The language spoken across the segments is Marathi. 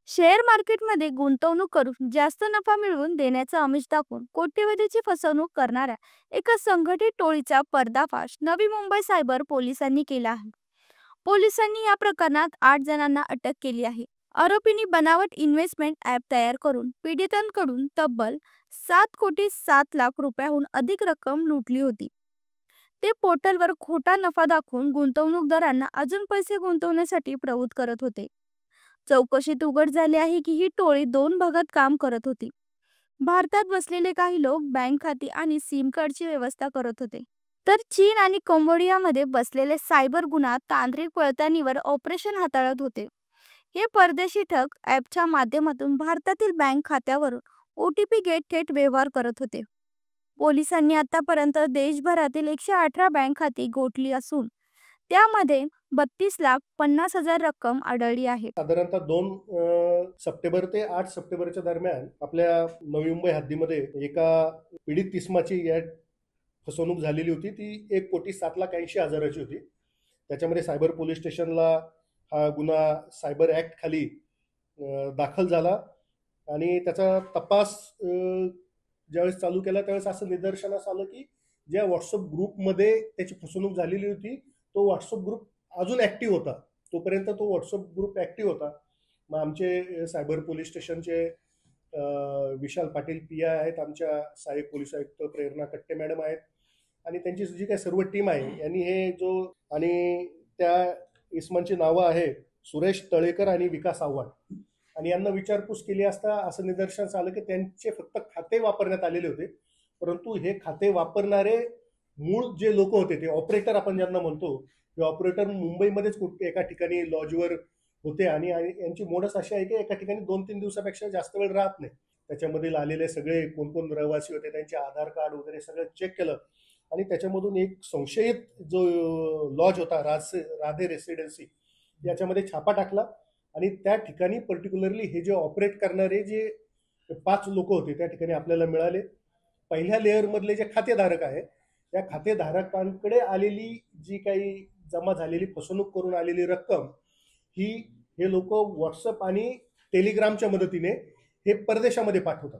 शेअर मार्केटमध्ये गुंतवणूक करून जास्त नफा मिळवून देण्याचं आमिष दाखवून कोट्यवधीची फसवणूक करणाऱ्या एका संघटित टोळीचा पर्दाफाश नवी मुंबई सायबर पोलिसांनी केला आहे. पोलिसांनी या प्रकरणात 8 जणांना अटक केली आहे. आरोपींनी बनावट इन्व्हेस्टमेंट ॲप तयार करून पीडितांकडून तब्बल 7,07,00,000 रुपयाहून अधिक रक्कम लुटली होती. ते पोर्टलवर खोटा नफा दाखवून गुंतवणूकदारांना अजून पैसे गुंतवण्यासाठी प्रवृत्त करत होते. चौकशीत उघड झाले आहे की ही टोळी 2 भागात काम करत होती. भारतात बसलेले काही लोक बँक खाती आणि सिम कार्डची व्यवस्था करत होते. तर चीन आणि कंबोडियामध्ये बसलेले सायबर गुन्हा तांत्रिक पडताळणीवर ऑपरेशन हाताळत होते. हे परदेशी ठग ॲपच्या माध्यमातून भारतातील बँक खात्यावरून OTP घेत थेट व्यवहार करत होते. पोलिसांनी आतापर्यंत देशभरातील 118 बँक खाती गोठली असून त्यामध्ये 32,50,000 रक्कम आढळली आहे. साधारणतः 2 सप्टेंबर ते 8 सप्टेंबरच्या दरम्यान आपल्या नवी मुंबई हद्दीमध्ये एका पीडित इसमाची या फसवणूक झालेली होती. ती 1,07,80,000ची होती. त्याच्यामध्ये सायबर पोलीस स्टेशनला हा गुन्हा सायबर ॲक्ट खाली दाखल झाला आणि त्याचा तपास ज्यावेळेस चालू केला त्यावेळेस असं निदर्शनास आलं की ज्या व्हॉट्सअप ग्रुपमध्ये त्याची फसवणूक झालेली होती तो व्हॉट्सअप ग्रुप अजून ॲक्टिव्ह होता. तोपर्यंत तो व्हॉट्सअप ग्रुप ॲक्टिव्ह होता. मग आमचे सायबर पोलीस स्टेशनचे विशाल पाटील PI आहेत, आमच्या सहाय्यक पोलीस आयुक्त प्रेरणा कट्टे मॅडम आहेत आणि त्यांची जी काही सर्व टीम आहे यांनी हे जो आणि त्या इसमांची नावं आहे सुरेश तळेकर आणि विकास आव्हाड आणि यांना विचारपूस केली असता असं निदर्शनास आलं की त्यांचे फक्त खाते वापरण्यात आलेले होते, परंतु हे खाते वापरणारे मूळ जे लोक होते ते ऑपरेटर आपण ज्यांना म्हणतो हे ऑपरेटर मुंबईमध्येच एका ठिकाणी लॉजवर होते आणि यांची मोडस अशी आहे की एका ठिकाणी 2-3 दिवसापेक्षा जास्त वेळ राहत नाही. त्याच्यामधील आलेले सगळे कोण कोण रहिवासी होते त्यांचे आधार कार्ड वगैरे सगळं चेक केलं आणि त्याच्यामधून एक संशयित जो लॉज होता राधे रेसिडेन्सी याच्यामध्ये छापा टाकला आणि त्या ठिकाणी पर्टिक्युलरली हे जे ऑपरेट करणारे जे 5 लोक होते त्या ठिकाणी आपल्याला मिळाले. पहिल्या लेअरमधले जे खातेधारक आहे त्या खातेधारकांकडे आलेली जी काही जमा झालेली फसवणूक करून आलेली रक्कम ही हे लोक व्हॉट्सअप आणि टेलिग्रामच्या मदतीने हे परदेशामध्ये पाठवतात.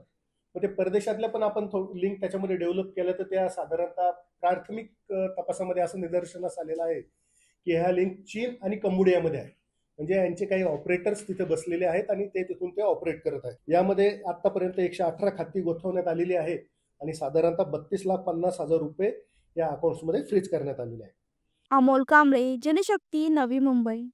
मग ते परदेशातल्या पण आपण लिंक त्याच्यामध्ये डेव्हलप केलं तर त्या साधारणतः प्राथमिक तपासामध्ये असं निदर्शनास आलेलं आहे की ह्या लिंक चीन आणि कंबोडियामध्ये आहे. म्हणजे यांचे काही ऑपरेटर्स तिथे बसलेले आहेत आणि ते तिथून ते ऑपरेट करत आहेत. यामध्ये आतापर्यंत 118 खाती गोठवण्यात आलेली आहे आणि साधारणतः 32,50,000 रुपये या अकाउंट्समध्ये फ्रीज करण्यात आलेले आहे. अमोल कांबळे, जनशक्ती, नवी मुंबई.